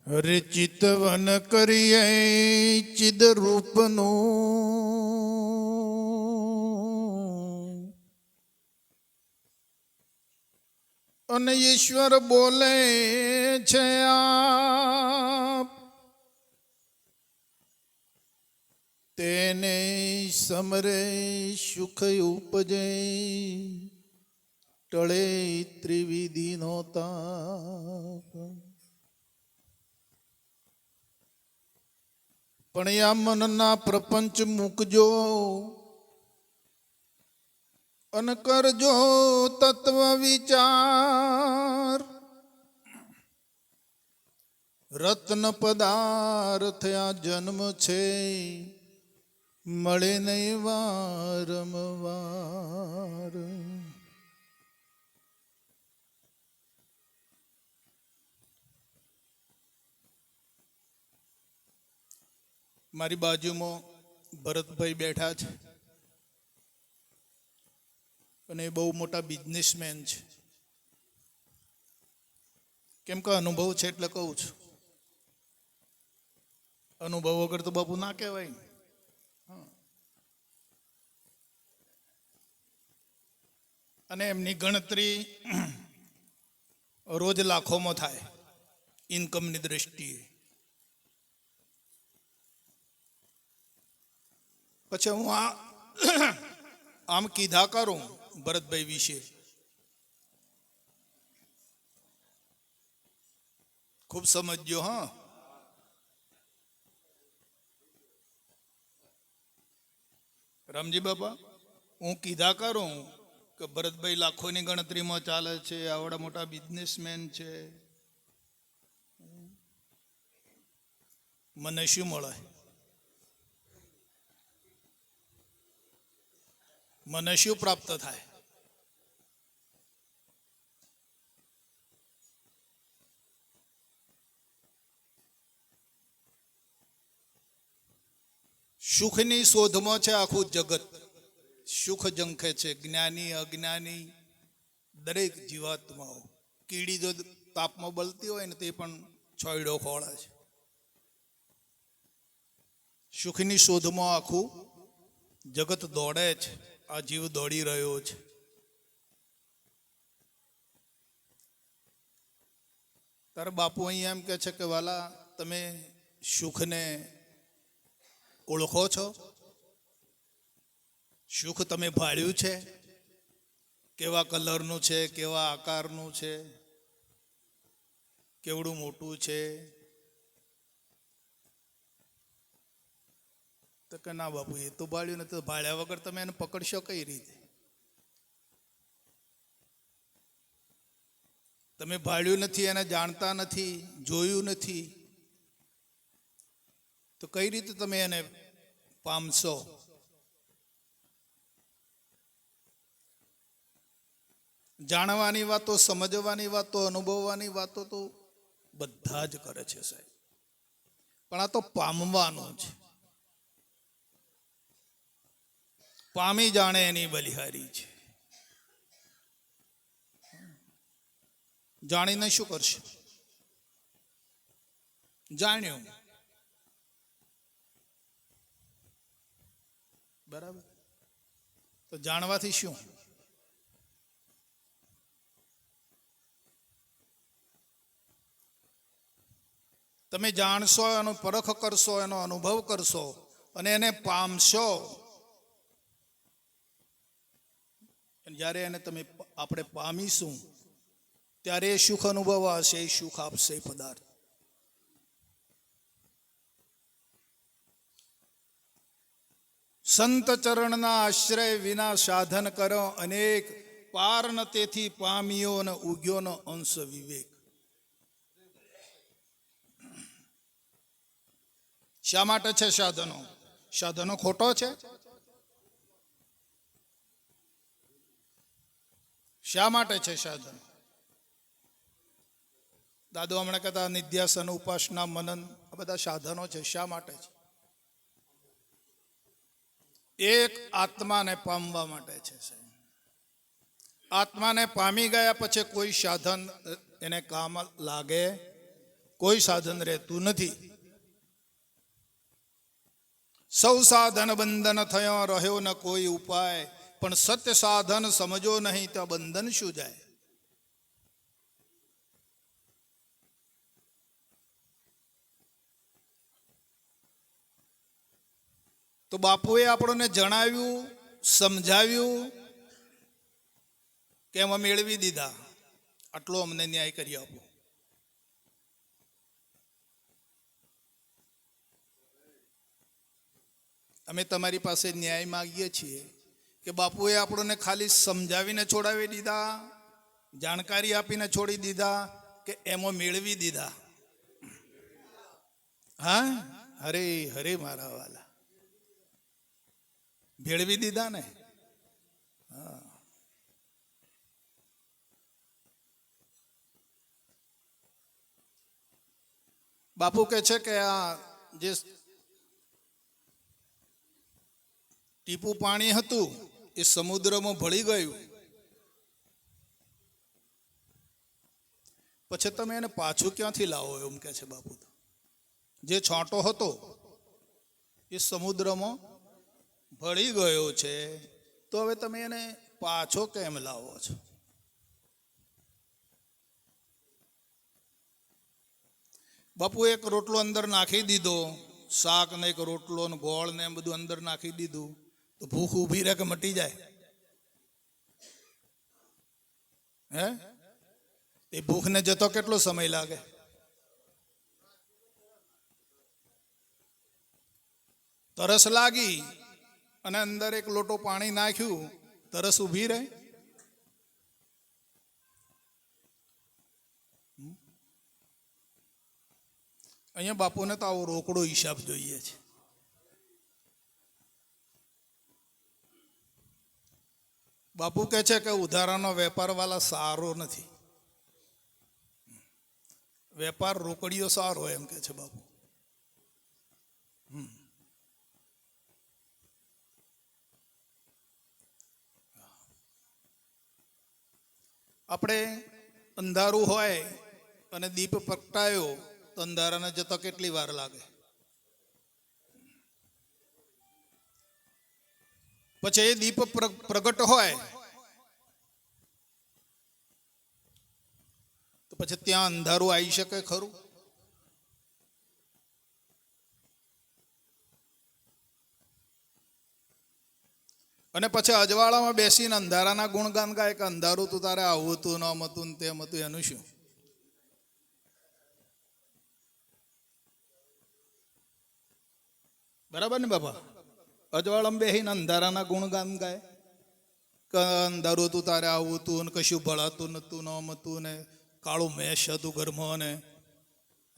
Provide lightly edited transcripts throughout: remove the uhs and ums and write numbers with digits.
હરે ચિતવન કરીએ ચિદ રૂપનું અને ઈશ્વર બોલે છે આપ તેને સમરે સુખ ઉપજે ટળે ત્રિવિધિનો તાપ પણ આ મનના પ્રપંચ મૂકજો અને કરજો તત્વ વિચાર રત્ન પદાર્થ આ જન્મ છે મળે નહીં વારંવાર મારી બાજુમાં ભરતભાઈ બેઠા છે અને એ બહુ મોટા બિઝનેસમેન છે. કેમ કે અનુભવ છે એટલે કહું છું. અનુભવ વગર તો બાપુ ના કહેવાય. અને એમની ગણતરી રોજ લાખોમાં થાય ઇન્કમની દ્રષ્ટિએ. પછી હું આમ કીધા કરું ભરતભાઈ વિશે ખૂબ સમજજો. હા, રામજી બાપા, હું કીધા કરું કે ભરતભાઈ લાખોની ગણતરીમાં ચાલે છે, આવડા મોટા બિઝનેસમેન છે, મને શું મળે? મને શું પ્રાપ્ત થાય? સુખની શોધમાં છે આખું જગત. સુખ ઝંખે છે જ્ઞાની અજ્ઞાની દરેક જીવાત્માઓ. કીડી જો તાપમાં બળતી હોય ને તે પણ છોયડો ખોળે છે. સુખની શોધમાં આખું જગત દોડે છે. આ જીવ દોડી રહ્યો છે. તારા બાપુ અહીંયા એમ કે છે કે વાલા, તમે સુખને ઓળખો છો? સુખ તમે ભાળ્યું છે? કેવા કલરનું છે, કેવા આકારનું છે, કેવડું મોટું છે? તો કે ના બાપુ, એ તો ભાળ્યું નથી. ભાળ્યા વગર તમે એને પકડશો કઈ રીતે? તમે ભાળ્યું નથી, એને જાણતા નથી, જોયું નથી, તો કઈ રીતે તમે એને પામશો? જાણવાની વાતો, સમજવાની વાતો, અનુભવવાની વાતો તો બધા જ કરે છે સાહેબ, પણ આ તો પામવાનું છે. પામી જાણે એની બલિહારી છે. જાણીને શું કરશે? જાણ્યું બરાબર, તો જાણવાથી શું? તમે જાણશો, એનો પરખ કરશો, એનો અનુભવ કરશો અને એને પામશો. જ્યારે એને આપણે પામીશું ત્યારે એ સુખ અનુભવ હશે, એ સુખ આપશે પદાર્થ. સંત ચરણના આશ્રય વિના સાધન કરો અનેક, પાર ન તેથી પામ્યો ને ઉગ્યો ન અંશ વિવેક. શા માટે છે સાધનો? સાધનો ખોટો છે? શા માટે છે સાધન? દાદો હમણાં કહેતા નિધ્યાસન, ઉપાસના, મનન, આ બધા સાધનો છે. શા માટે છે? એક આત્માને પામવા માટે છે. આત્માને પામી ગયા પછી કોઈ સાધન એને કામ લાગે કોઈ સાધન રહેતું નથી. સૌ સાધન બંધન થયો, રહ્યો ન કોઈ ઉપાય. પણ સત્ય સાધન સમજો નહીં તો બંધન શું જાય. તો બાપુએ આપણને જણાવ્યું, સમજાવ્યું કે એમાં મેળવી દીધા, આટલો અમને ન્યાય કરી આપો. અમે તમારી પાસે ન્યાય માગીએ છીએ કે બાપુએ આપણને ખાલી સમજાવીને છોડાવી દીધા, જાણકારી આપીને છોડી દીધા, કે એમાં મેળવી દીધા. હા, હરે હરે મારા વાલા, ભેળવી દીધા ને. હા, બાપુ કહે છે કે આ જે ટીપું પાણી હતું એ સમુદ્રમાં ભળી ગયું, પછી તમે એને પાછું ક્યાંથી લાવો, એમ કે છે બાપુ. જે છાંટો હતો એ સમુદ્રમાં ભળી ગયો છે, તો હવે તમે એને પાછો કેમ લાવો છો? બાપુ એક રોટલો અંદર નાખી દીધો, શાક ને એક રોટલો ને ગોળ ને બધું અંદર નાખી દીધું, તો ભૂખ ઊભી રહે કે મટી જાય? હે, એ ભૂખને જતો કેટલો સમય લાગે? તરસ લાગી અને અંદર એક લોટો પાણી નાખ્યું, તરસ ઊભી રહે? અહીંયા બાપુને તો આવો રોકડો હિસાબ જોઈએ છે. બાપુ કહે છે કે ઉધારાનો વેપાર વાળા સારો નથી, વેપાર રોકડીઓ સારો, એમ કે છે બાપુ. આપણે અંધારું હોય અને દીપ પ્રગટાયો તો અંધારાને જતા કેટલી વાર લાગે? પછી એ દીપ પ્રગટ હોય તો પછી ત્યાં અંધારું આવી શકે ખરું? અને પછી અજવાળામાં બેસીને અંધારાના ગુણગાન ગાય કે અંધારું તું તારે આવું હતું, ન હતું, તેમ હતું, એનું શું? બરાબર ને બાપા? અજવાળામાં બેસીને અંધારાના ગુણગાન ગાય કે અંધારું તું તારે આવું હતું, ને કશું ભળાતું નતું, ન હતું, ને કાળું મેશ હતું ઘરમાં, ને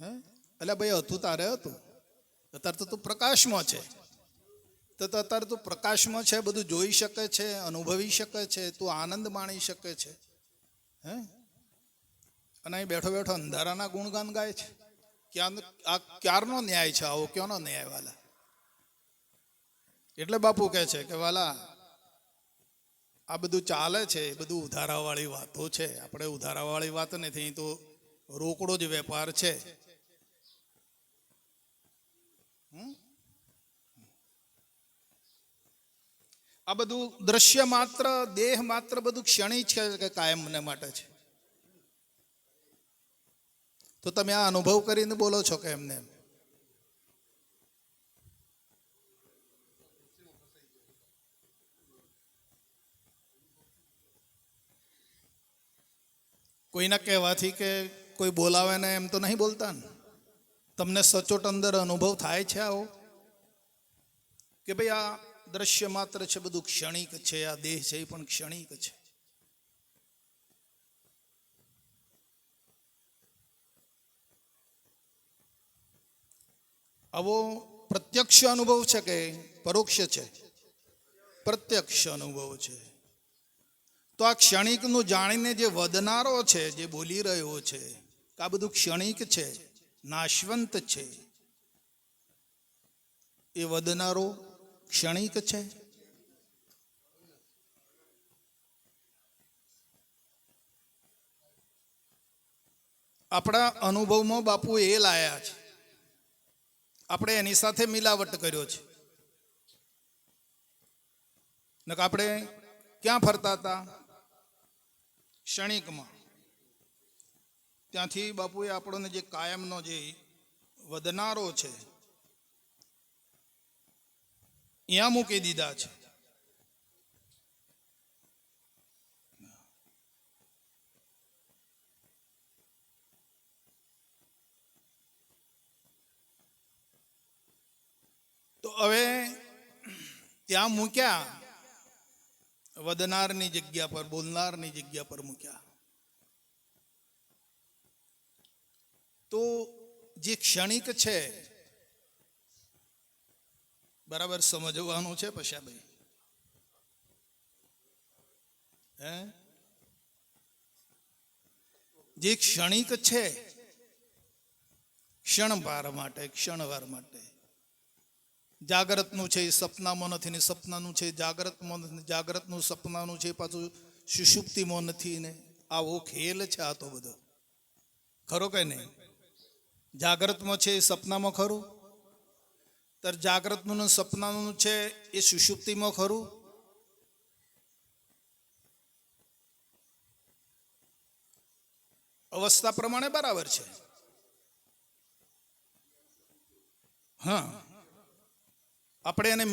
હે એટલે ભાઈ હતું તારે હતું, અત્યારે તો તું પ્રકાશમાં છે, તો અત્યારે તું પ્રકાશમાં છે, બધું જોઈ શકે છે, અનુભવી શકે છે, તું આનંદ માણી શકે છે, હે? અને અહીં બેઠો બેઠો અંધારાના ગુણગાન ગાય છે. આ ક્યારનો ન્યાય છે આવો? ક્યાંનો ન્યાય વાલા? એટલે બાપુ કહે છે કે વાલા, આ બધું ચાલે છે, એ બધું ઉધારાવાળી વાતો છે. આપણે ઉધારાવાળી વાત નથી, તો રોકડો જ વેપાર છે. આ બધું દ્રશ્ય માત્ર, દેહ માત્ર બધું ક્ષણિક છે કે કાયમને માટે છે. તો તમે આ અનુભવ કરીને બોલો છો કે એમને? કોઈના કહેવાથી કે કોઈ બોલાવે ને એમ તો નહીં બોલતા ને? તમને સચોટ અંદર અનુભવ થાય છે આવો કે ભાઈ આ દ્રશ્ય માત્ર છે, બધું ક્ષણિક છે, આ દેહ છે એ પણ ક્ષણિક છે. આવો પ્રત્યક્ષ અનુભવ છે કે પરોક્ષ છે? પ્રત્યક્ષ અનુભવ છે. તો આ ક્ષણિકનું જાણીને જે વધનારો છે, જે બોલી રહ્યો છે કે આ બધું ક્ષણિક છે, નાશવંત છે, એ વધનારો ક્ષણિક છે? આપણા અનુભવમાં બાપુ એ લાયા છે, આપણે એની સાથે મિલાવટ કર્યો છે. નક આપણે ક્યાં ફરતા હતા? ક્ષણિકમાં. ત્યાંથી બાપુએ આપણને જે કાયમનો જે વધનારો છે અહીંયા મૂકી દીધા છે. તો હવે ત્યાં મૂક્યા, વધનારની જગ્યા પર, બોલનારની જગ્યા પર મૂક્યા. તો જે ક્ષણિક છે બરાબર સમજવાનું છે પશાભાઈ. જે ક્ષણિક છે, ક્ષણવાર માટે, ક્ષણવાર માટે. જાગ્રતનું છે એ સપનામાં નથી ને સપનાનું છે જાગ્રતમાં નથી, જાગ્રતનું સપનાનું છે પાછું સુષુપ્તિમાં નથી ને. આવો ખેલ છે આ તો બધો. ખરો કે નહીં? જાગ્રતમાં છે એ સપનામાં ખરું, तर જાગ્રતનું સપનાનું છે એ સુષુપ્તિમાં ખરું. અવસ્થા પ્રમાણે બરાબર છે. હા, આપણે એને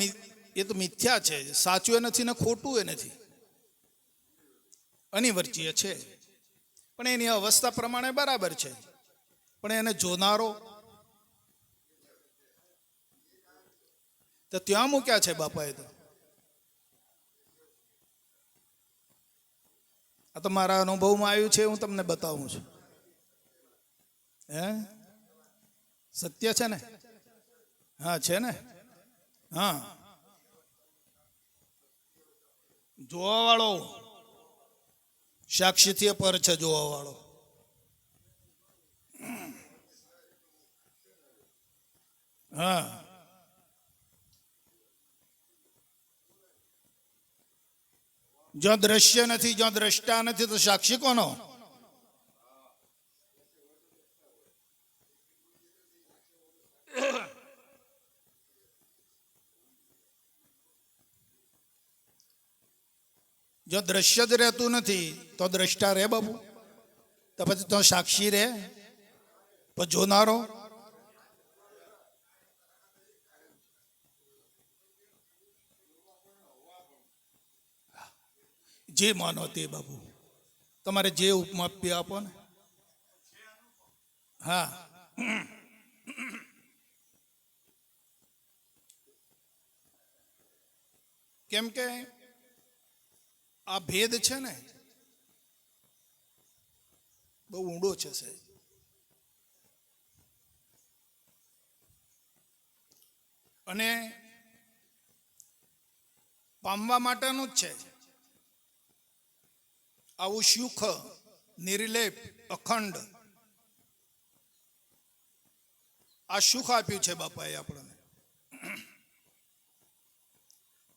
એ તો મિથ્યા છે, સાચું એ નથી ને ખોટું એ નથી, અનિવાર્ય છે. પણ એની અવસ્થા પ્રમાણે બરાબર છે. પણ એને જોનારો તો ત્યાં મૂક્યા છે બાપાએ. તો આ તો મારા અનુભવમાં આવ્યું છે, હું તમને બતાવું છું. સત્ય છે ને? હા છે ને. હા, જોવા વાળો સાક્ષીથી પર છે. જોવા વાળો હા, જો દ્રશ્ય નથી, જો દ્રષ્ટા નથી તો સાક્ષી કોનો? જો દ્રશ્ય જ રહેતું નથી તો દ્રષ્ટા રે બાબુ? તો પછી તો સાક્ષી રે, પછી જોનારો. જે માનો તે બાબુ, તમારે જે ઉપમા આપો ને. હા, કેમ કે આ ભેદ છે ને બહુ ઊંડો છે સાહેબ. અને પામવા માટેનું જ છે. આવું સુખ નિર્લેપ અખંડ આ સુખ આપ્યું છે બાપાએ આપણને.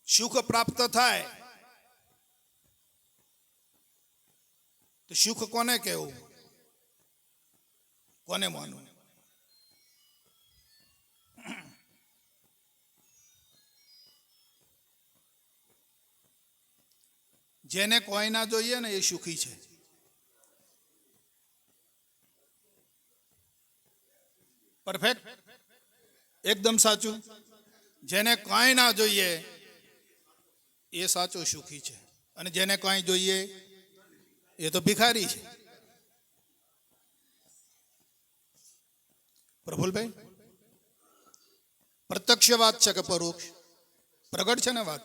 સુખ પ્રાપ્ત થાય તો સુખ કોને કહેવું, કોને માનવું? જેને કોઈ ના જોઈએ ને એ સુખી છે. પરફેક્ટ, એકદમ સાચું. જેને કાંઈ ના જોઈએ એ સાચો સુખી છે, અને જેને કાંઈ જોઈએ એ તો ભિખારી છે. પ્રફુલભાઈ, પ્રત્યક્ષ વાત છે કે પરોક્ષ? પ્રગટ છે ને વાત.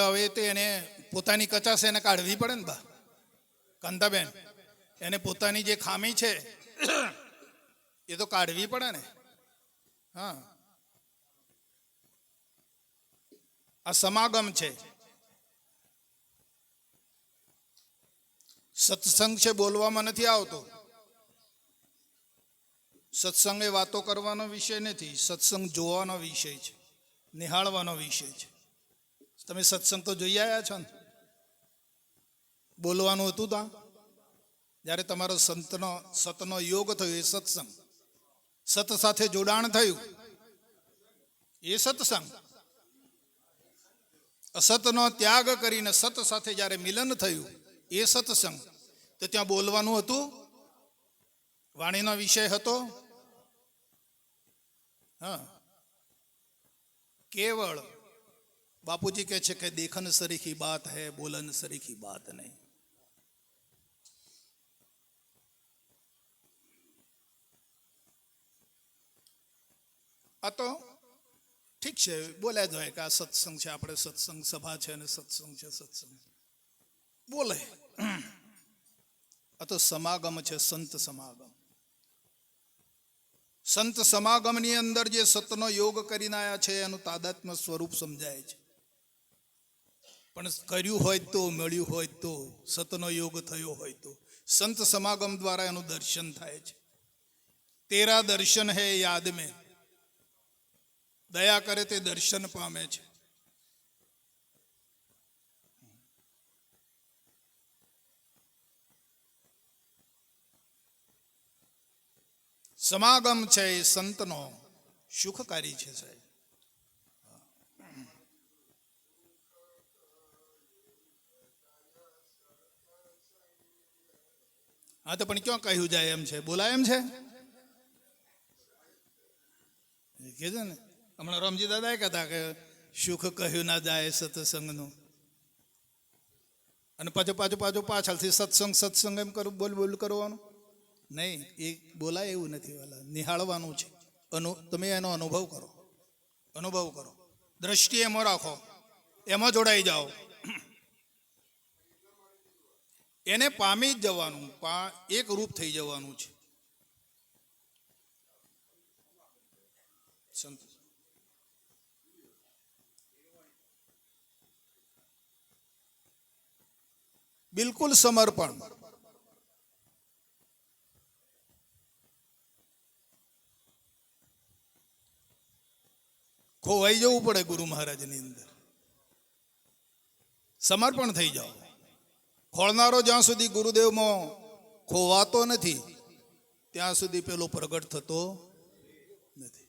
હવે તો એને પોતાની કચાશ એને કાઢવી પડે ને બા કાંતાબેન. એને પોતાની જે ખામી છે એ તો કાઢવી પડે ને. હા, આ સમાગમ છે, સત્સંગ છે, બોલવામાં નથી આવતો. સત્સંગ એ વાતો કરવાનો વિષય નથી, સત્સંગ જોવાનો વિષય છે, નિહાળવાનો વિષય છે. તમે સત્સંગ તો જોઈ આવ્યા છો ને? બોલવાનું હતું ત્યાં જ્યારે તમારો સતનો યોગ થયો એ સત્સંગ, સત સાથે જોડાણ થયું એ સત્સંગ. અસતનો ત્યાગ કરીને સત સાથે જ્યારે મિલન થયું એ સત્સંગ. તો ત્યાં બોલવાનું હતું, વાણીનો વિષય હતો. હા, કેવળ બાપુજી કહે છે કે દેખન સરીખી બાત હૈ, બોલન સરીખી બાત નહીં. આ તો ઠીક છે, બોલ્યા જ હોય કે આ સત્સંગ છે, આપણે સત્સંગ સભા છે અને સત્સંગ છે, સત્સંગ બોલે. આ તો સમાગમ છે, સંત સમાગમ. સંત સમાગમની અંદર જે સતનો યોગ કરીને આવ્યા છે એનું તાદાત્મ્ય સ્વરૂપ સમજાય છે. પણ કર્યું હોય તો, મળ્યું હોય તો, સતનો યોગ થયો હોય તો સંત સમાગમ દ્વારા એનું દર્શન થાય છે. તેરા દર્શન હે યાદ મેં, દયા કરે તે દર્શન પામે છે. સમાગમ છે એ સંતનો સુખકારી છે સાહેબ. હા તો પણ ક્યાં કહ્યું જાય એમ છે, બોલાય એમ છે કે છે ને. હમણાં રામજી દાદા કહેતા કે સુખ કહ્યું ના જાય સત્સંગનું, અને પાછળથી સત્સંગ એમ કરું, બોલ કરવાનું નહીં. એ બોલાય એવું નથી વાલા, નિહાળવાનું છે. તમે એનો અનુભવ કરો, દ્રષ્ટિ એમાં રાખો, એમાં જોડાઈ જાઓ. એને પામી જ જવાનું, એક રૂપ થઈ જવાનું છે. બિલકુલ સમર્પણ. ખોવાઈ જવું પડે ગુરુ મહારાજની અંદર, સમર્પણ થઈ જાઓ. ખોળનારો જ્યાં સુધી ગુરુદેવમાં ખોવાતો નથી ત્યાં સુધી પેલો પ્રગટ થતો નથી.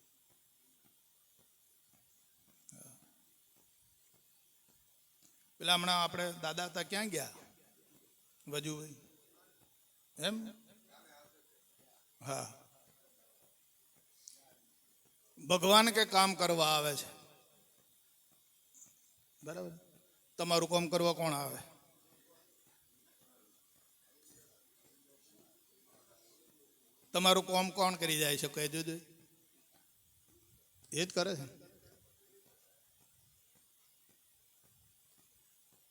પેલા હમણાં આપણે દાદા હતા, ક્યાં ગયા વજુભાઈ? એમ, હા, ભગવાન કે કામ કરવા આવે છે, બરાબર. તમારું કામ કરવા કોણ આવે? તમારું કામ કોણ કરી જાય છે? કહેજો જો, એ જ કરે છે.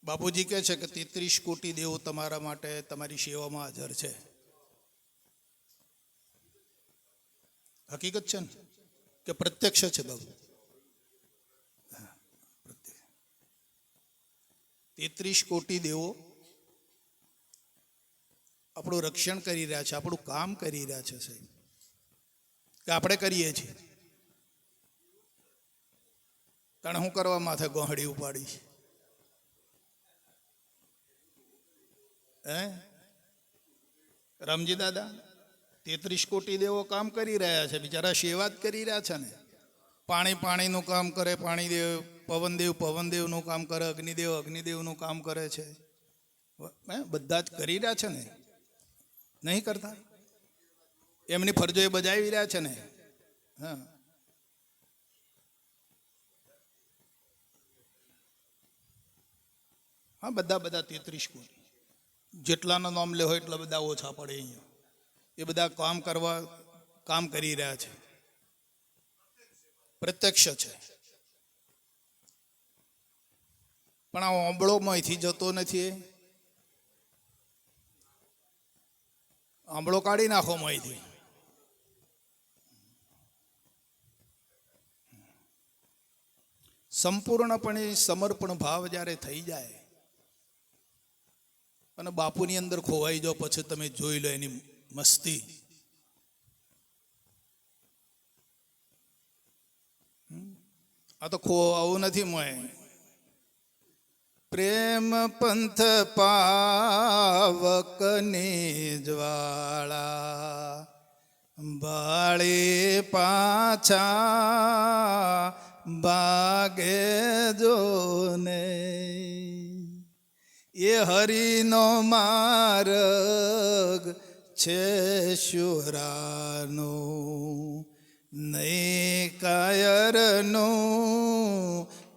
બાપુજી કહે છે કે 33 કોટી દેવો તમારા માટે, તમારી સેવામાં હાજર છે. હકીકત છે ને કે પ્રત્યક્ષ છે બાબુ? 33 કોટી દેવો આપણું રક્ષણ કરી રહ્યા છે, આપણું કામ કરી રહ્યા છે સાહેબ, કે આપણે કરીએ છીએ. કારણ હું કરવા માથે ગોહડી ઉપાડી છે? રામજી દાદા 33 કોટી દેવો કામ કરી રહ્યા છે, બિચારા સેવા જ કરી રહ્યા છે ને. પાણીનું કામ કરે પાણીદેવ, પવનદેવનું કામ કરે, અગ્નિદેવનું કામ કરે છે. બધા જ કરી રહ્યા છે ને, નહીં કરતા? એમની ફરજો એ બજાવી રહ્યા છે ને. હા, બધા 33 કોટી જેટલાનો નામ લે હોય એટલા બધા ઓછા પડે અહીંયા. એ બધા કામ કરી રહ્યા છે, પ્રત્યક્ષ છે. પણ આ ઓંબળો માંથી જતો નથી. આંબળો કાઢી નાખો માંથી. સંપૂર્ણપણે સમર્પણ ભાવ જ્યારે થઈ જાય અને બાપુની અંદર ખોવાઈ જાઓ, પછી તમે જોઈ લો એની મસ્તી. આ તો આવું નથી મોય. પ્રેમ પંથ પાવકની જ્વાળા બાળી પાછા ભાગે જોને. એ હરિનો માર્ગ છે શુરાનો, નહીં કાયરનું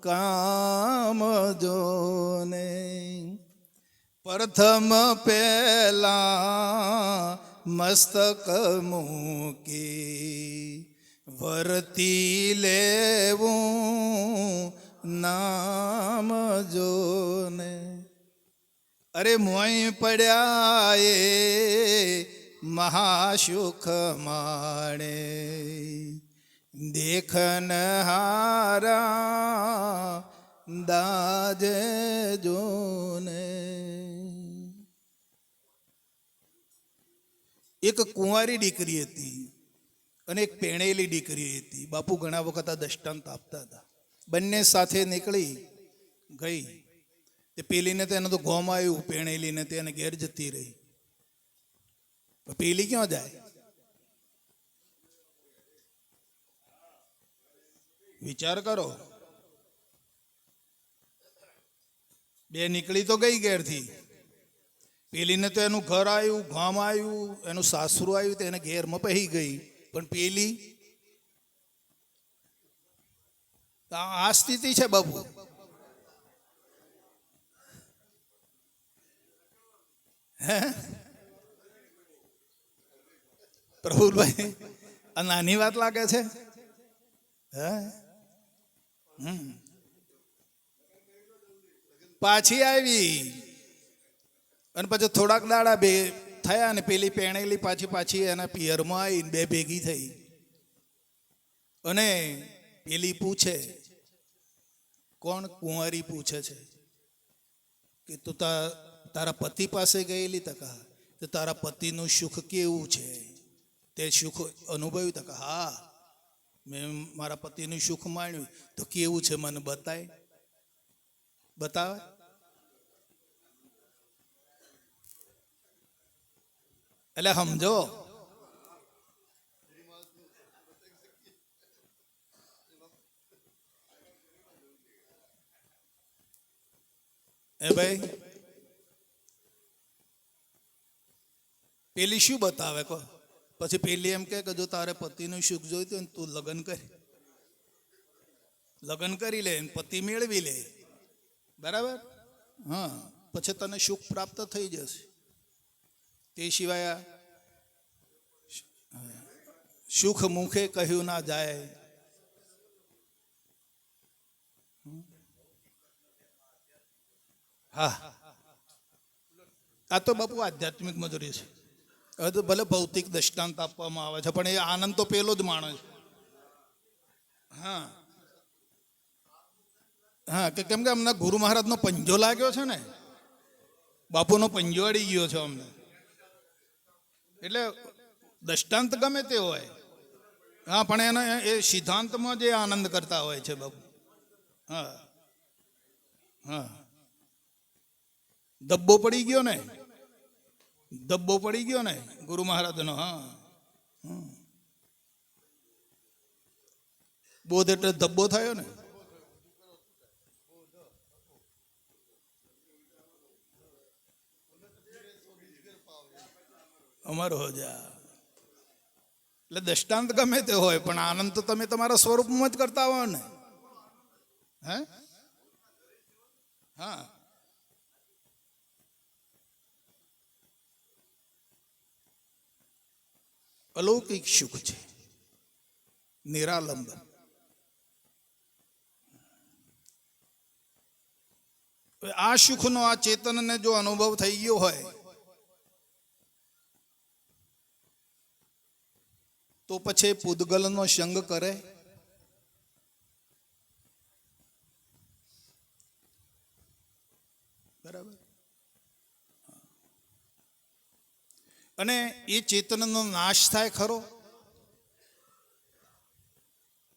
કામ જોને. પ્રથમ પહેલા મસ્તક મૂકી વર્તી લેવું નામ જોને. અરે મોય પડ્યા એ મહાસુખ માણે, દેખન હારા દાજે જોને. એક કુંવારી દીકરી હતી અને એક પેણેલી દીકરી હતી. બાપુ ઘણા વખત આ દ્રષ્ટાંત આપતા હતા. બંને સાથે નીકળી ગઈ. તે પેલીને તો એને તો ગોમ આવ્યું, પેણેલીને તેને ઘેર જતી રહી. પેલી ક્યાં જાય? વિચાર કરો. બે નીકળી તો ગઈ ઘેરથી. પેલીને તો એનું ઘર આવ્યું, ગામ આવ્યું, એનું સાસરું આવ્યું, તો એને ઘેરમાં પહેરી ગઈ. પણ પેલી આ સ્થિતિ છે બાબુ. હે પ્રફુલભાઈ, આ નાની વાત લાગે છે? હે પાછી આવી અને પછી થોડાક દાડા બે થયા ને પેલી પેણેલી પાછી એના પિયરમાં આવી, બે ભેગી થઈ. અને પેલી પૂછે, કોણ? કુંવારી પૂછે છે કે તું તારા પતિ પાસે ગયેલી? તકા તો તારા પતિનું સુખ કેવું છે? તે સુખ અનુભવ્યું? તકા હા, મેં મારા પતિનું સુખ માણ્યું. તો કેવું છે મને બતાય. બતાવે? એટલે સમજો. એ ભાઈ, પેલી શું બતાવે કહો? પછી પેલી એમ કે જો તારે પતિનું સુખ જોઈતું ને તું લગ્ન કરી લે, પતિ મેળવી લે. બરાબર? હા, પછી તને સુખ પ્રાપ્ત થઈ જશે. તે સિવાય સુખ મુખે કહ્યું ના જાય. હા, આ તો બાપુ આધ્યાત્મિક મજૂરી છે. હવે તો ભલે ભૌતિક દ્રષ્ટાંત આપવામાં આવે છે, પણ એ આનંદ તો પેલો જ માણે છે. હા હા, કે કેમ કે અમને ગુરુ મહારાજનો પંજો લાગ્યો છે ને, બાપુનો પંજો અડી ગયો છે અમને. એટલે દ્રષ્ટાંત ગમે તે હોય, હા, પણ એના એ સિદ્ધાંતમાં જે આનંદ કરતા હોય છે બાપુ. હા હા, ધબ્બો પડી ગયો ને ગુરુ મહારાજનો. હા, બોધ એટલે ધબ્બો થયો ને. અમારો જા. એટલે દ્રષ્ટાંત ગમે તે હોય, પણ આનંદ તો તમે તમારા સ્વરૂપમાં જ કરતા હો ને. હે હા, અલૌકિક સુખ છે, નિરાલંબ. આ સુખનો આ ચેતનને જો અનુભવ થઈ ગયો હોય તો પછી પૂદગલનો સંગ કરે? બરાબર. અને એ ચેતનનો નાશ થાય ખરો?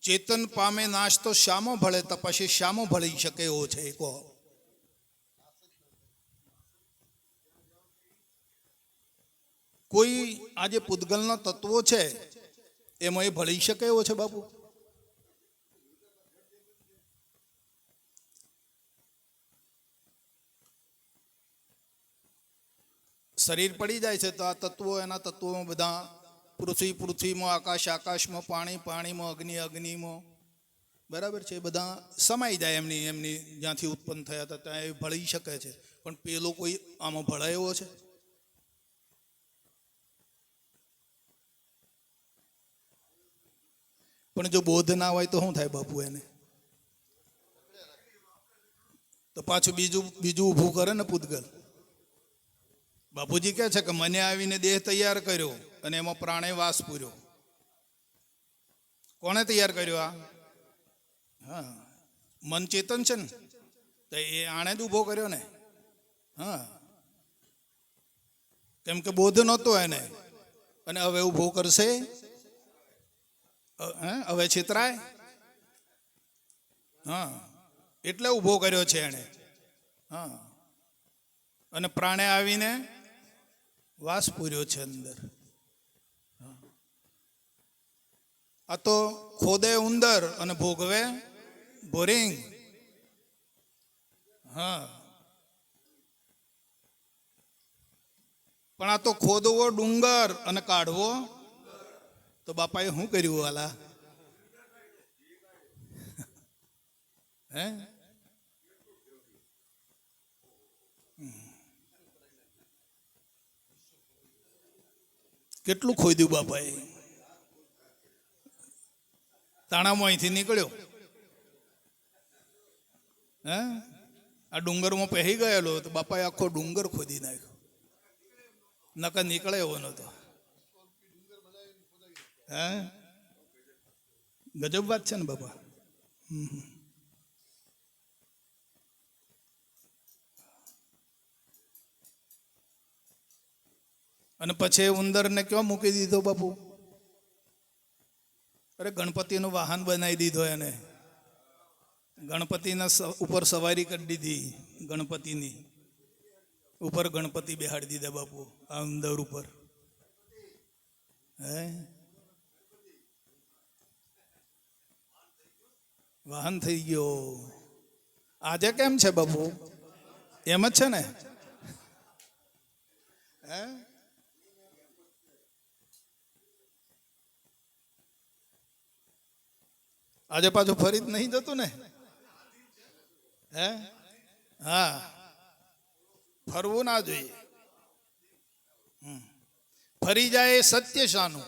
ચેતન પામે નાશ તો શામો ભળે, તો પછી શામો ભળી શકે એવો છે એ કહો. કોઈ આ જે પૂતગલના તત્વો છે એમાં એ ભળી શકે એવો છે બાપુ? શરીર પડી જાય છે તો આ તત્વો એના તત્વોમાં બધા પૃથ્વીમાં, આકાશમાં, પાણીમાં, અગ્નિમાં, બરાબર છે, બધા સમાઈ જાય એમની જ્યાંથી ઉત્પન્ન થયા હતા ત્યાં એ ભળી શકે છે. પણ પેલો કોઈ આમાં ભળાય એવો છે? પણ જો બોધ ના હોય તો શું થાય બાપુ એને? તો પાછું બીજું ઊભું કરે ને પૂતગલ. બાપુજી કહે છે કે મને આવીને દેહ તૈયાર કર્યો અને એમાં પ્રાણે વાસ પૂર્યો. કોણે તૈયાર કર્યો આ? હા, મન ચેતન છે ને, તો એ આણે જ ઊભો કર્યો ને. હા, કેમ કે બોધ નહોતો એને, અને હવે ઊભો કરશે? હવે છેતરાય? હા, એટલે ઊભો કર્યો છે એને. હા, અને પ્રાણે આવીને વાસ પૂર્યો છે અંદર. આ તો ખોદે ઉંદર અને ભોગવે બોરિંગ. હા, પણ આ તો ખોદવો ડુંગર અને કાઢવો, તો બાપાએ શું કર્યું વાલા? હે, કેટલું ખોદ્યું બાપાએ? તાણામાં અહીંથી નીકળ્યો, હે, આ ડુંગરમાં પહેરી ગયેલો તો બાપાએ આખો ડુંગર ખોદી નાખ્યો. નકર નીકળે એવો નતો. હે, ગજબ વાત છે ને બાપા. અને પછી ઉંદરને ક્યાં મૂકી દીધો બાપુ? અરે ગણપતિનું વાહન બનાવી દીધો એને. ગણપતિના ઉપર સવારી કરી દીધી. ગણપતિની ઉપર ગણપતિ બેહાડી દીધા બાપુ આ ઉંદર ઉપર. હે, વાહન થઈ ગયો. આજે કેમ છે બાપુ? એમ જ છે ને? હે, આજે પાછું ફરી જ નહીં જતું ને? હે, હા, ફરવું ના જોઈએ. ફરી જાય એ સત્ય શાનું?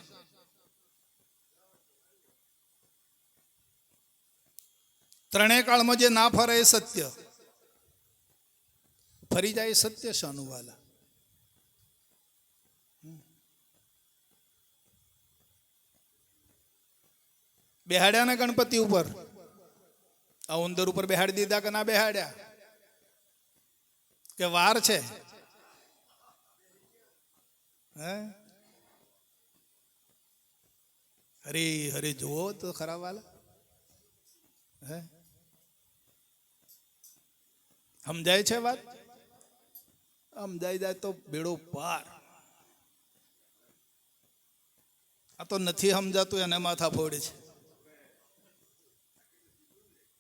ત્રણેય કાળમાં જે ના ફરે એ સત્ય. ફરી જાય એ સત્ય શાનું વાલા? બેહાડ્યા ને ગણપતિ ઉપર? આ ઉંદર ઉપર બેહાડી દીધા કે ના બેહાડ્યા? કે વાર છે? હે, હરી હરી જુઓ તો ખરા વાલા. હે, સમજાય છે વાત? સમજાઈ જાય તો બેડો પાર. આ તો નથી સમજાતું એને માથા ફોડે છે.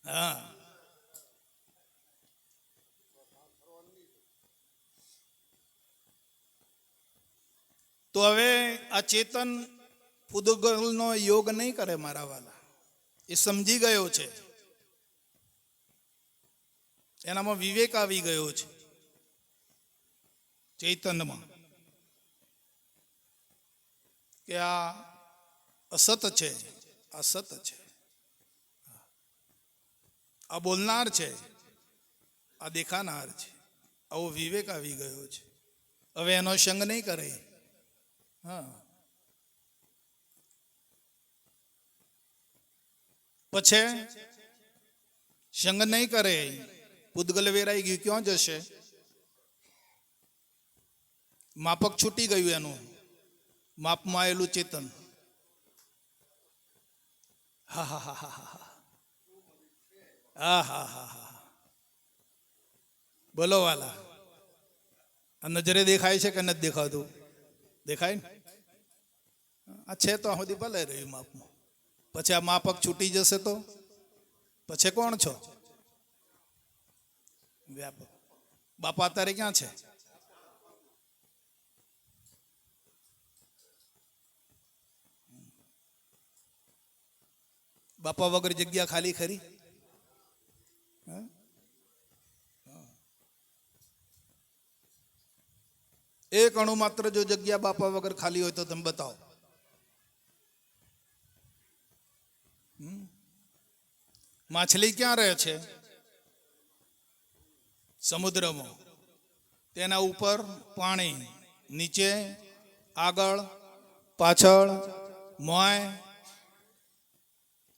હા, તો હવે આ ચેતન પૂતગલનો યોગ નહીં કરે મારા વાલા. એ સમજી ગયો છે, એનામાં વિવેક આવી ગયો છે ચૈતન્યમાં, કે આ અસત છે, આ સત છે, આ બોલનાર છે, આ દેખાનાર છે. આવો વિવેક આવી ગયો છે. હવે એનો સંગ નહીં કરે. હા, પછી સંગ નહીં કરે. પૂતગલ વેરાઈ ગયું, ક્યાં જશે? માપક છૂટી ગયું એનું, માપમાં આવેલું ચેતન. હા હા હા હા હા હા હા હા હા. બોલો વાલા, આ નજરે દેખાય છે કે નથી દેખાતું? દેખાય ને? આ છે તો સુધી ભલે રહ્યું માપમાં. પછી આ માપક છૂટી જશે તો પછી કોણ છો? વ્યાપક. બાપા અત્યારે ક્યાં છે? બાપા વગર જગ્યા ખાલી ખરી? એક અણુ માત્ર જો જગ્યા બાપા વગર ખાલી હોય તો તમે બતાવો. માછલી ક્યાં રહે છે? સમુદ્રમાં. તેના ઉપર પાણી, નીચે, આગળ, પાછળ, મોય.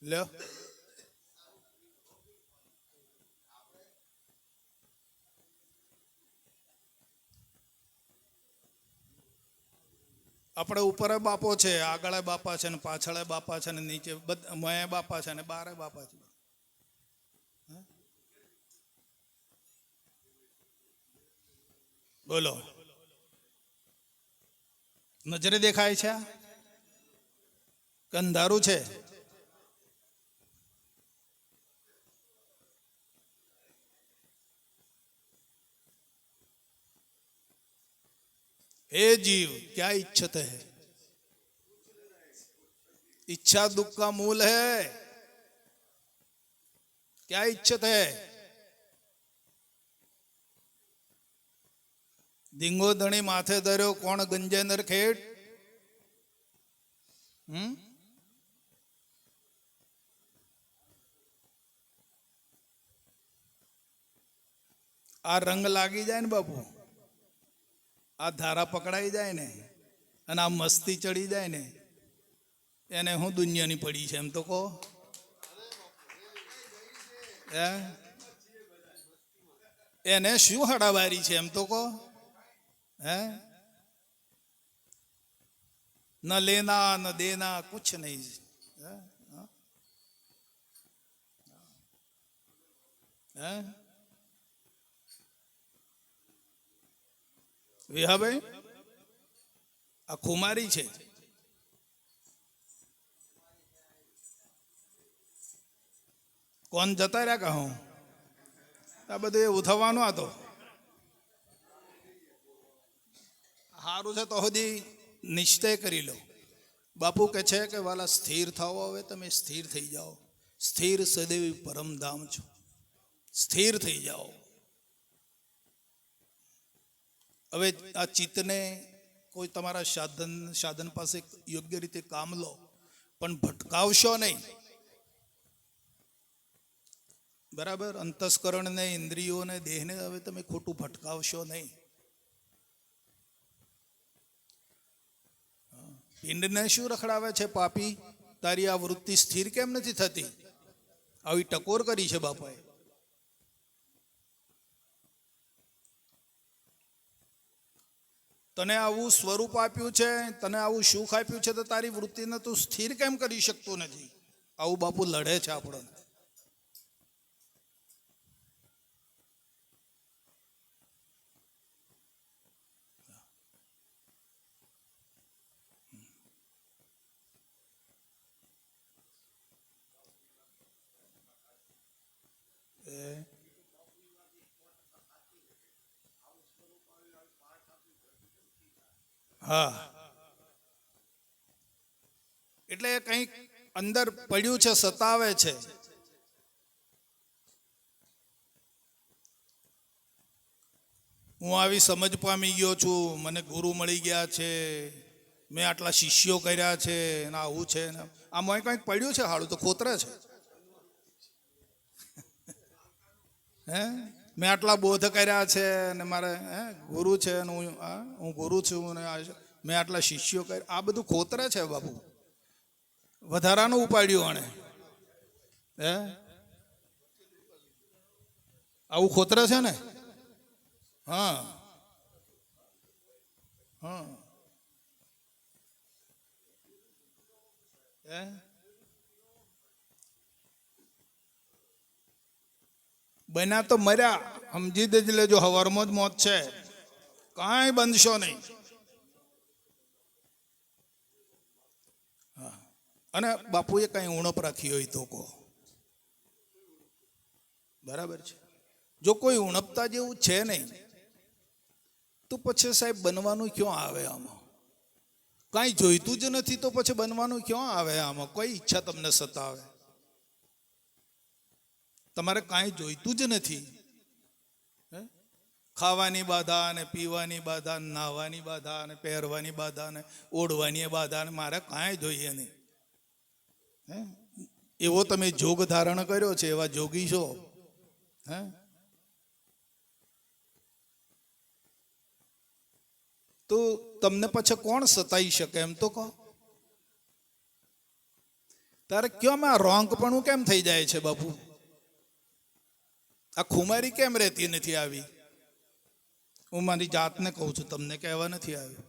લ્યો, આપણે ઉપર બાપો છે, આગળ બાપા છે, ને પાછળ બાપા છે, ને નીચે મોય બાપા છે, ને બારે બાપા છે. બોલો, નજરે દેખાય છે કે અંધારું છે? हे जीव, क्या इच्छत है? इच्छा दुख का मूल है. क्या इच्छत है? ધીંગો ધણી માથે ધર્યો કોણ ગંજે નરખેડ? આ રંગ લાગી જાય ને બાપુ, આ ધારા પકડાઈ જાય ને, અને આ મસ્તી ચડી જાય ને, એને હું દુનિયાની પડી છે એમ તો કહો. એને શું હડાવારી છે એમ તો કહો. હે, ન લેના ન દેના કુછ નહીં. વિહાભાઈ, આ ખુમારી છે. કોણ જતા રહ્યા કહું? આ બધું એવું થવાનું. આ તો સારું છે તો સુધી નિશ્ચય કરી લો. બાપુ કે છે કે વાલા સ્થિર થાઓ, હવે તમે સ્થિર થઈ જાઓ. સ્થિર સદૈવ પરમધામ છો. સ્થિર થઈ જાઓ. હવે આ ચિત્તને કોઈ તમારા સાધન પાસે યોગ્ય રીતે કામ લો, પણ ભટકાવશો નહીં. બરાબર? અંતસ્કરણને, ઇન્દ્રિયોને, દેહને હવે તમે ખોટું ભટકાવશો નહીં. પિંડને શું રખડાવે છે પાપી? તારી આ વૃત્તિ સ્થિર કેમ નથી થતી? આવી ટકોર કરી છે બાપાએ. તને આવું સ્વરૂપ આપ્યું છે, તને આવું સુખ આપ્યું છે, તો તારી વૃત્તિને તું સ્થિર કેમ કરી શકતો નથી? આવું બાપુ લડે છે આપણને. હા, એટલે કંઈક અંદર પડ્યું છે, સતાવે છે. હું આવી સમજ પામી ગયો છું, મને ગુરુ મળી ગયા છે, મેં આટલા શિષ્યો કર્યા છે, ને આવું છે ને આ મોય કંઈક પડ્યું છે, હાડું તો ખોતરે છે. હે, મેં આટલા બોધ કર્યા છે, ને મારે ગુરુ છે, ને હું ગુરુ છું, ને મેં આટલા શિષ્યો કર્યા. આ બધું ખોતરે છે બાપુ. વધારાનું ઉપાડ્યું આણે. હે, આવું ખોતરે છે ને. હા હા. બન્યા તો મર્યા, સમજી જ લેજો, હવારમાં જ મોત છે, કાંઈ બંધશો નહીં. અને બાપુએ કઈ ઉણપ રાખી હોય તો કહો, બરાબર છે. જો કોઈ ઉણપતા જેવું છે નહીં તો પછી સાહેબ બનવાનું ક્યાં આવે આમાં? કાંઈ જોઈતું જ નથી તો પછી બનવાનું ક્યાં આવે આમાં? કોઈ ઈચ્છા તમને સતાવે? તમારે કાંઈ જોઈતું જ નથી, ખાવાની બાધા અને પીવાની બાધા, નાહવાની બાધા અને પહેરવાની બાધા અને ઓઢવાની બાધા, અને મારે કાંઈ જોઈએ નહીં. એવો તમે જોગ ધારણ કર્યો છે, એવા જોગી છો. તો તમને પછી કોણ સતાઈ શકે એમ તો કહો? તારે ક્યાંમાં રોંગપણું કેમ થઈ જાય છે બાપુ? આ ખુમારી કેમ રહેતી નથી આવી? હું મારી જાતને કહું છું, તમને કહેવા નથી આવ્યું.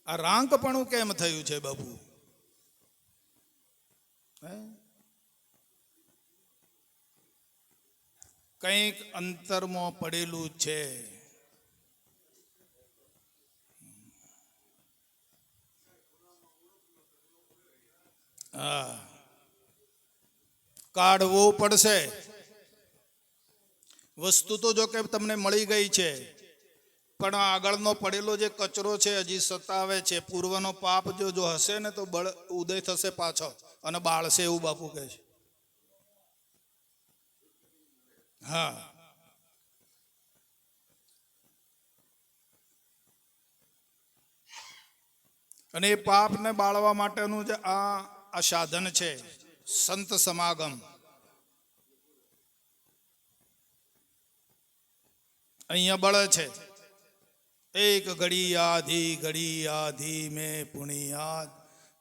આ રાંકપણું કેમ થયું છે બાપુ? કંઈક અંતરમાં પડેલું છે. હા, કાઢવું પડશે. વસ્તુ તો જો કે તમને મળી ગઈ છે, પણ આગળનો પડેલો જે કચરો છે હજી સતાવે છે. પૂર્વનો પાપ જો હશે ને તો બળ ઉદય થશે પાછો અને બાળશે, એવું બાપુ કહે છે. હા, અને એ પાપને બાળવા માટેનું જે આ સાધન છે, સંત સમાગમ. અહીંયા બળ છે. એક ઘડી આધી મેં પુણ્યાદ,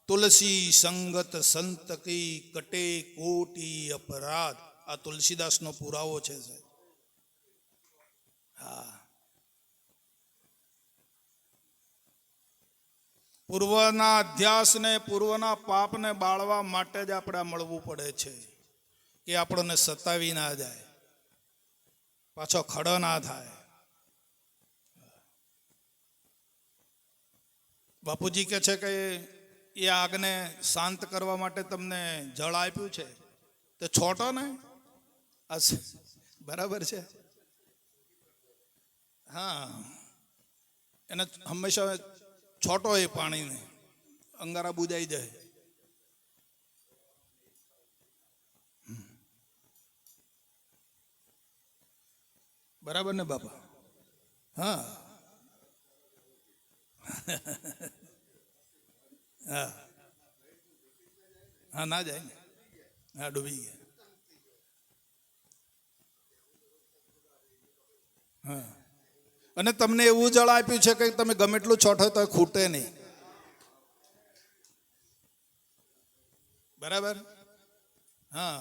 તુલસી સંગત સંત કી કટે કોટી અપરાધ. આ તુલસીદાસનો પુરાવો છે સાહેબ. હા, પૂર્વના અધ્યાસને, પૂર્વના પાપને બાળવા માટે જ આપણે મળવું પડે છે, કે આપણને સતાવી ના જાય, પાછો ખડો ના થાય. બાપુજી કહે છે કે એ આગને શાંત કરવા માટે તમને જળ આપ્યું છે, તો છોટો ને. બરાબર છે. હા, એને હંમેશા છોટો એ પાણીને, અંગારા બુજાઈ જાય. બરાબર ને બાપા? હા, હા, હા, ના જાય ને. હા, ડૂબી ગયા. હા, અને તમને એવું જળ આપ્યું છે કે તમે ગમે એટલું છોટો તો ખૂટે નહીં. બરાબર? હા,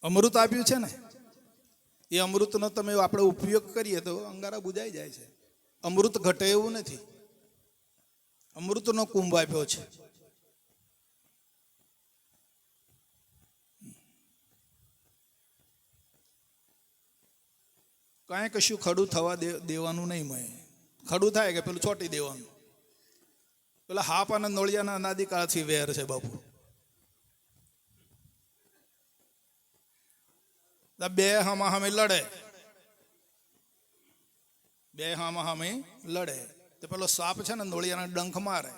અમૃત આપ્યું છે ને, એ અમૃતનો તમે આપણે ઉપયોગ કરીએ તો અંગારા બુજાઈ જાય છે. અમૃત ઘટે એવું નથી. અમૃતનો કુંભ આપ્યો છે. કાંઈ કશું ખડું થવા દેવાનું નહીં. મેં ખડું થાય કે પેલું છોટી દેવાનું. પેલા હાપ અને નોળિયાના અનાદિકાળથી વેર છે બાપુ. બે હામા હામે લડે, બે હામા હામે લડે, તો પેલો સાપ છે ને નોળિયાના ડંખ મારે.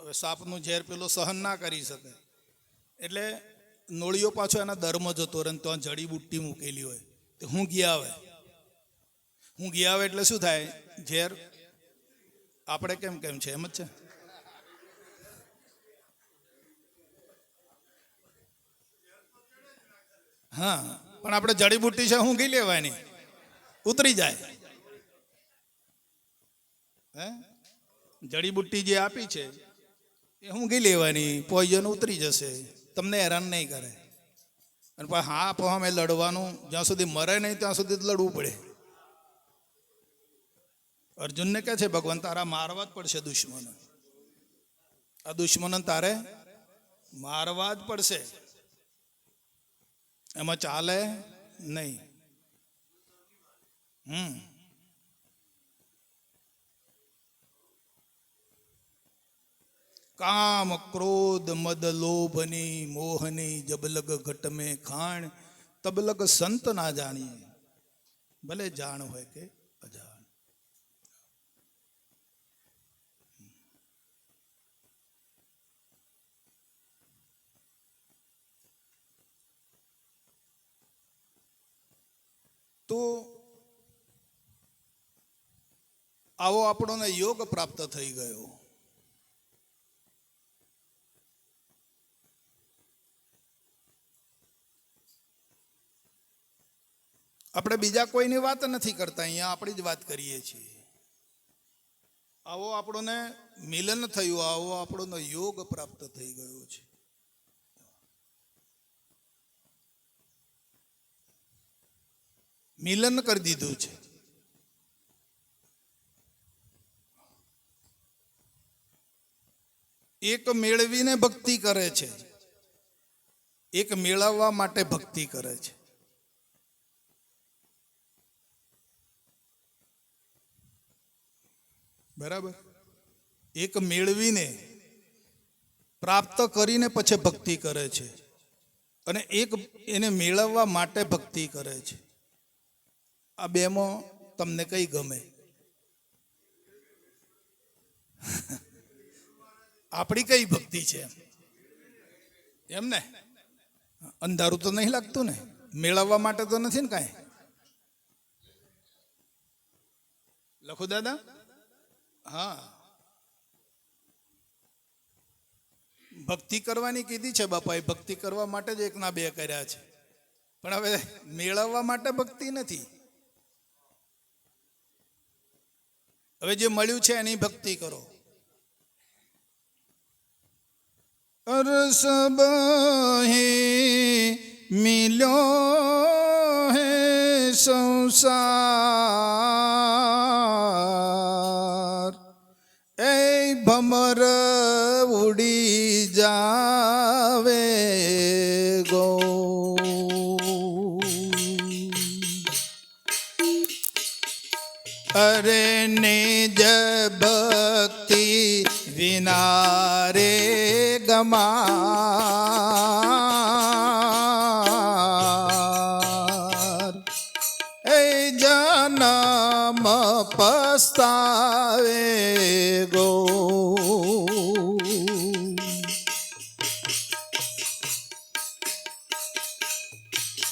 હવે સાપનું ઝેર પેલો સહન ના કરી શકે, એટલે નોળિયો પાછો એના દરમાં જતો રહે, ત્યાં જડીબુટ્ટી મૂકેલી હોય તો હું ગયા આવે એટલે શું થાય? ઝેર આપણે કેમ છે એમ જ છે. હા, પણ આપણે જડીબુટ્ટી છે હું ગઈ લેવાની, ઉતરી જાય. જડીબુટ્ટી જે આપી છે એ હું ગઈ લેવાની, પોઈઝન ઉતરી જશે, તમને હેરાન નહીં કરે. અને હા અમે લડવાનું, જ્યાં સુધી મરે નહીં ત્યાં સુધી લડવું પડે. અર્જુનને કહે છે ભગવાન તારા મારવા જ પડશે દુશ્મનો. આ દુશ્મનને તારે મારવા જ પડશે, એમાં ચાલે નહીં. કામ ક્રોધ મદ લોભની મોહની જબલગ ઘટ में ખાણ તબલગ સંત ના જાણીએ, ભલે જાણ હોય કે અજાણ. તો આવો આપણોને યોગ પ્રાપ્ત થઈ ગયો. આપણે બીજા કોઈની વાત નથી કરતા, અહીંયા આપણી જ વાત કરીએ છીએ. આવો આપણોને મિલન થયું, આવો આપણોનો યોગ પ્રાપ્ત થઈ ગયો છે. મિલન કરી દીધું છે. એક મેળવીને ભક્તિ કરે છે, એક મેળવવા માટે ભક્તિ કરે છે. બરાબર? એક મેળવીને પ્રાપ્ત કરીને પછી ભક્તિ કરે છે, અને એક એને મેળવવા માટે ભક્તિ કરે છે. આ બેમાં તમને કઈ ગમે? આપણી કઈ ભક્તિ છે એમ ને? અંધારું તો નહીં લાગતું ને? મેળવવા માટે તો નથી ને કાંઈ? લખો દાદા. હા, ભક્તિ કરવાની કીધી છે બાપાએ, ભક્તિ કરવા માટે જ એકના બે કર્યા છે. પણ હવે મેળવવા માટે ભક્તિ નથી. હવે જે મળ્યું છે એની ભક્તિ કરો. અર સબ હે મિલ્યો હે સંસાર, એ ભમર ઉડી જાવે ગો. અરે નિજ ભક્તિ વિના રે ગમાર, એ જન્મ પસ્તાવે ગો.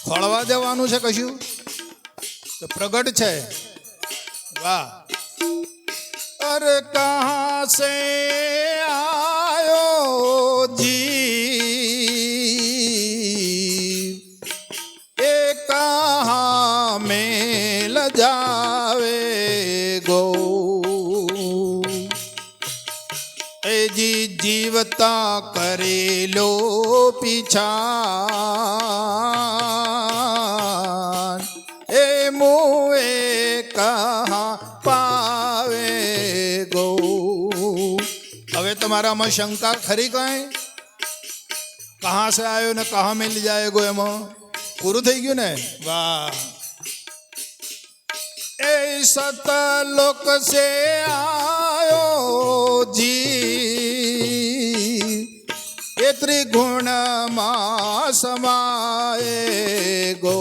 ખોળવા જવાનું છે કશું તો પ્રગટ છે. વાહ. અરે કહા સે આયો જીવ, એ કહા મેલ જાવે ગો. એ જી જીવતા કરેલો પીછાન, એ મુએ કહા પાવે ગો. હવે તમારામાં શંકા ખરી કઈ? કહા સે આયો ને કહા મિલ જાયગો, એમાં પૂરું થઈ ગયું ને? વાહ. એ સતલોક સે આયો જી, એ ત્રિગુણમાં સમાયે ગો.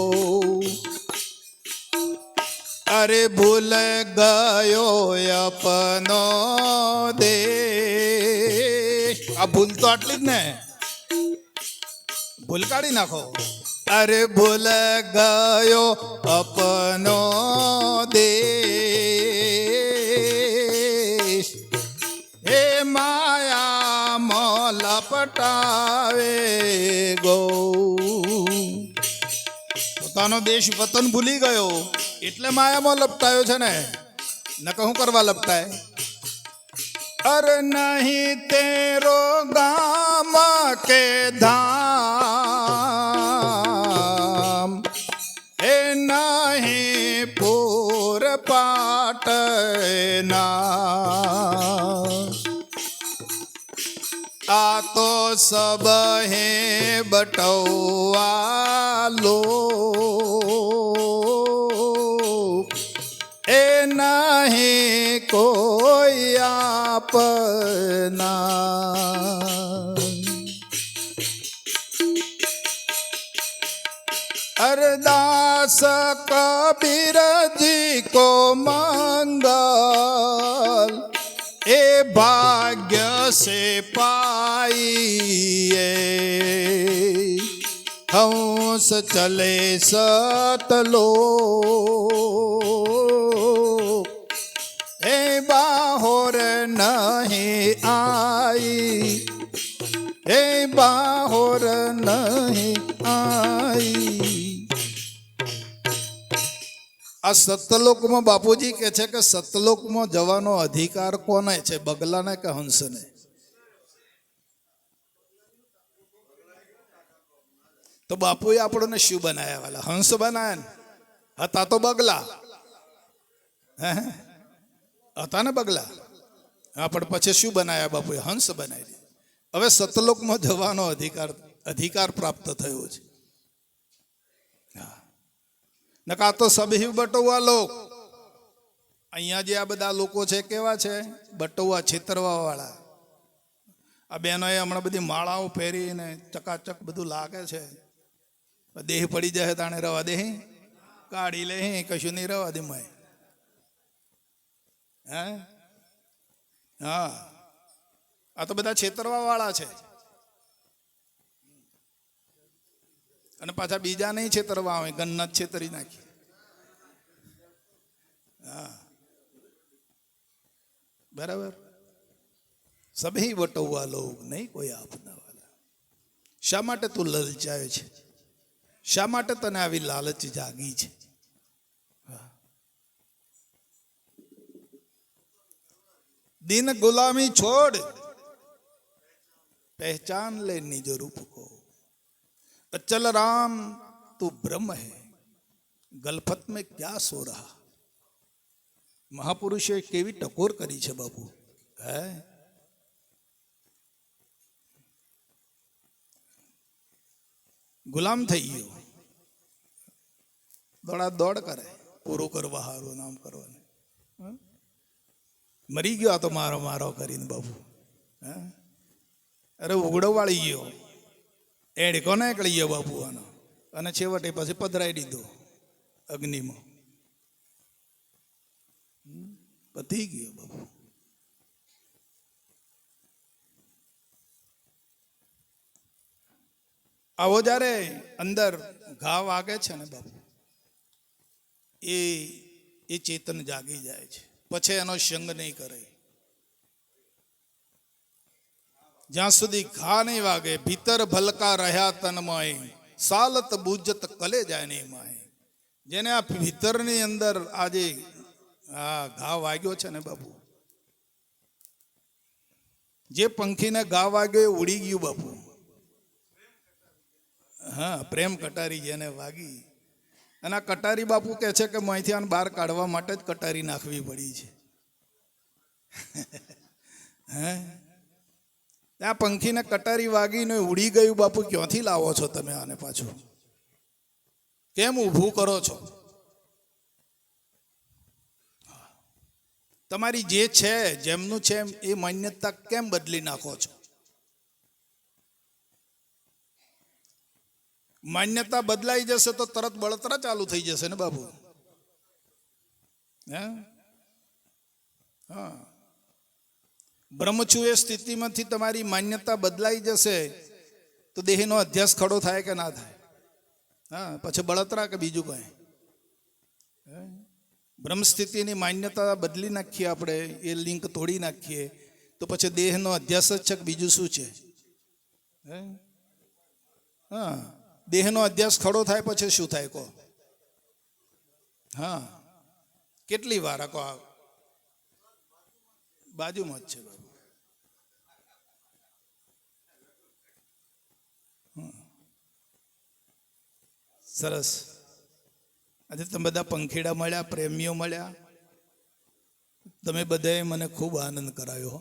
અરે ભૂલ ગયો અપનો દેશ. આ ભૂલ તો આટલી જ ને? ભૂલ કાઢી નાખો. અરે ભૂલ ગયો અપનો દેશ, હે માયા લપટાવે ગો. પોતાનો દેશ વતન ભૂલી ગયો એટલે માયામાં લપટાયો છે ને? નકર શું કરવા લપટાય? અરે નહીં તેરો ગામ કે ધામ, એ નહીં પૂર પાટના, आ तो सब है बटवा लो ए नहीं कोई अपना। अरदास कबीर जी को मंगल ए भाग्य से पाइए हंस चले सतलोक ए बाहोर नहीं आई ए बाहोर नहीं आई। આ સતલોકમાં બાપુજી કહે છે કે સતલોકમાં જવાનો અધિકાર કોને છે, બગલાને કે હંસને? તો બાપુએ આપણને શું બનાવ્યા? વાલા હંસ બનાવ્યા ને? હતા તો બગલા, હતા ને બગલા. હા, પણ પછી શું બનાવ્યા બાપુએ? હંસ બનાવી. હવે સતલોકમાં જવાનો અધિકાર પ્રાપ્ત થયો છે. નકા તો સબહી બટુઆ લોક. અહીંયા જે આ બધા લોકો છે કેવા છે? બટુઆ, છેતરવા વાળા. આ બહેનોએ હમણાં બધી માળાઓ પહેરીને ચકાચક બધું લાગે છે. દેહ પડી જાય તાણે રવા દે, કાઢી લે, કશું નહીં રવા દે મય. હે હા, આ તો બધા છેતરવા વાળા છે. અને પાછા બીજા નહીં છેતરવા આવે, ગન્નત છેતરી નાખી. હા બરાબર. સભી બટુઆ લોગ નહીં કોઈ આપના વાલા. શા માટે તું લલચાયો છે? શા માટે તને આવી લાલચ જાગી છે? दिन गुलामी छोड़ पहचान ले निज रूप को। अचल राम तू ब्रह्म है, गलफत में क्या सो रहा। महापुरुषे केवी टकोर करी છે બાપુ. હે ગુલામ થઈ ગયો, દોડા દોડ કરે પૂરું કરવા હારું નામ કરવાનું. મરી ગયો આ તો મારો મારો કરીને બાપુ. અરે ઉગડો વાળી ગયો, એડી કોને નીકળી ગયો બાપુ આનો, અને છેવટે પછી પધરાઈ દીધો અગ્નિમાં. પતી ગયો બાપુ. આવો જ્યારે અંદર ઘા વાગે છે ને બાપુ, એ ચેતન જાગી જાય છે. પછી એનો સંગ નહીં કરે. જ્યાં સુધી ઘા નહીં વાગે, ભીતર ભલકા રહ્યા તન્મય, સાલત બુજત કલે જાય નહીં માય. જેને આ ભીતરની અંદર આજે આ ઘા વાગ્યો છે ને બાપુ, જે પંખીને ઘા વાગ્યો એ ઉડી ગયું બાપુ. હા, પ્રેમ કટારી જેને વાગી. અને આ કટારી બાપુ કહે છે કે અહીંથી આને બહાર કાઢવા માટે જ કટારી નાખવી પડી છે. હે આ પંખીને કટારી વાગીને ઉડી ગયું બાપુ. ક્યાંથી લાવો છો તમે આને પાછું? કેમ ઊભું કરો છો? તમારી જે છે, જેમનું છે એ માન્યતા કેમ બદલી નાખો છો? માન્યતા બદલાઈ જશે તો તરત બળતરા ચાલુ થઈ જશે ને બાબુ. હા, બ્રહ્મચુએ સ્થિતિમાંથી તમારી માન્યતા બદલાઈ જશે તો દેહનો અધ્યાસ ખડો થાય કે ના થાય? હા, પછી બળતરા કે બીજું કઈ? બ્રહ્મ સ્થિતિની માન્યતા બદલી નાખીએ આપણે, એ લિંક તોડી નાખીએ તો પછી દેહનો અધ્યાસ જ છે કે બીજું શું છે? હા, દેહનો અધ્યાસ ખડો થાય પછી શું થાય કહો? હા, કેટલી વાર કહો? બાજુમાં જ છે બાબુ. સરસ. આજે તમે બધા પંખીડા મળ્યા, પ્રેમીઓ મળ્યા, તમે બધાએ મને ખૂબ આનંદ કરાયો.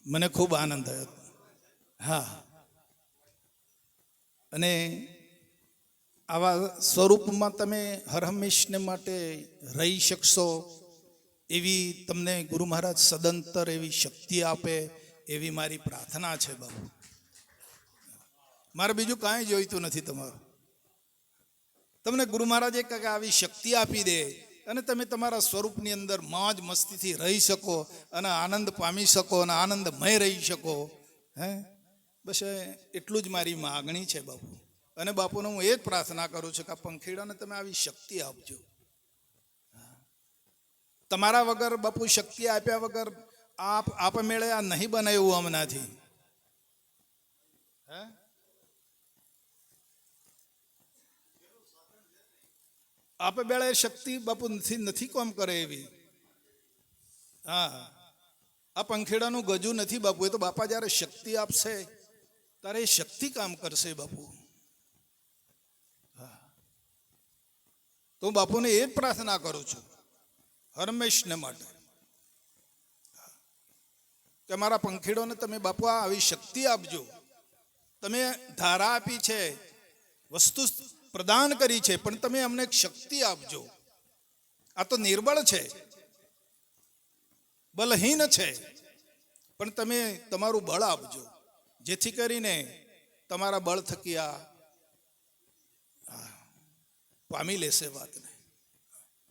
મને ખૂબ આનંદ થયો. હા, અને આવા સ્વરૂપમાં તમે હરહંમેશને માટે રહી શકશો એવી તમને ગુરુ મહારાજ સદંતર એવી શક્તિ આપે એવી મારી પ્રાર્થના છે બાબુ. મારે બીજું કાંઈ જોઈતું નથી તમારું. તમને ગુરુ મહારાજે કંઈક આવી શક્તિ આપી દે અને તમે તમારા સ્વરૂપની અંદર મોજ મસ્તીથી રહી શકો અને આનંદ પામી શકો અને આનંદમય રહી શકો. હે, બસ એટલું જ મારી માગણી છે બાપુ. અને બાપુને હું એ જ પ્રાર્થના કરું છું કે આ પંખીડાને તમે આવી શક્તિ આપજો. તમારા વગર બાપુ શક્તિ આપ્યા વગર આપ મેળે આ નહીં બને એવું હમણાંથી. હે, આપે બેળે શક્તિ બાપુ નથી કોમ કરે એવી. હા, આ પંખીડાનું ગજુ નથી બાપુ. એ તો બાપા જ્યારે શક્તિ આપશે ત્યારે એ શક્તિ કામ કરશે બાપુ. હા, તો હું બાપુને એ જ પ્રાર્થના કરું છું હરમેશને માટે કે મારા પંખીડોને તમે બાપુ આવી શક્તિ આપજો. તમે ધારા આપી છે, વસ્તુ પ્રદાન કરી છે, પણ તમે અમને એક શક્તિ આપજો. આ તો નિર્બળ છે, બલહીન છે, પણ તમે તમારું બળ આપજો જેથી કરીને તમારા બળ થકી આ પામી લેશે વાતને.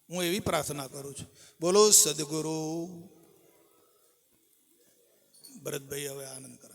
હું એવી પ્રાર્થના કરું છું. બોલો સદગુરુ. ભરતભાઈ હવે આનંદ કરો.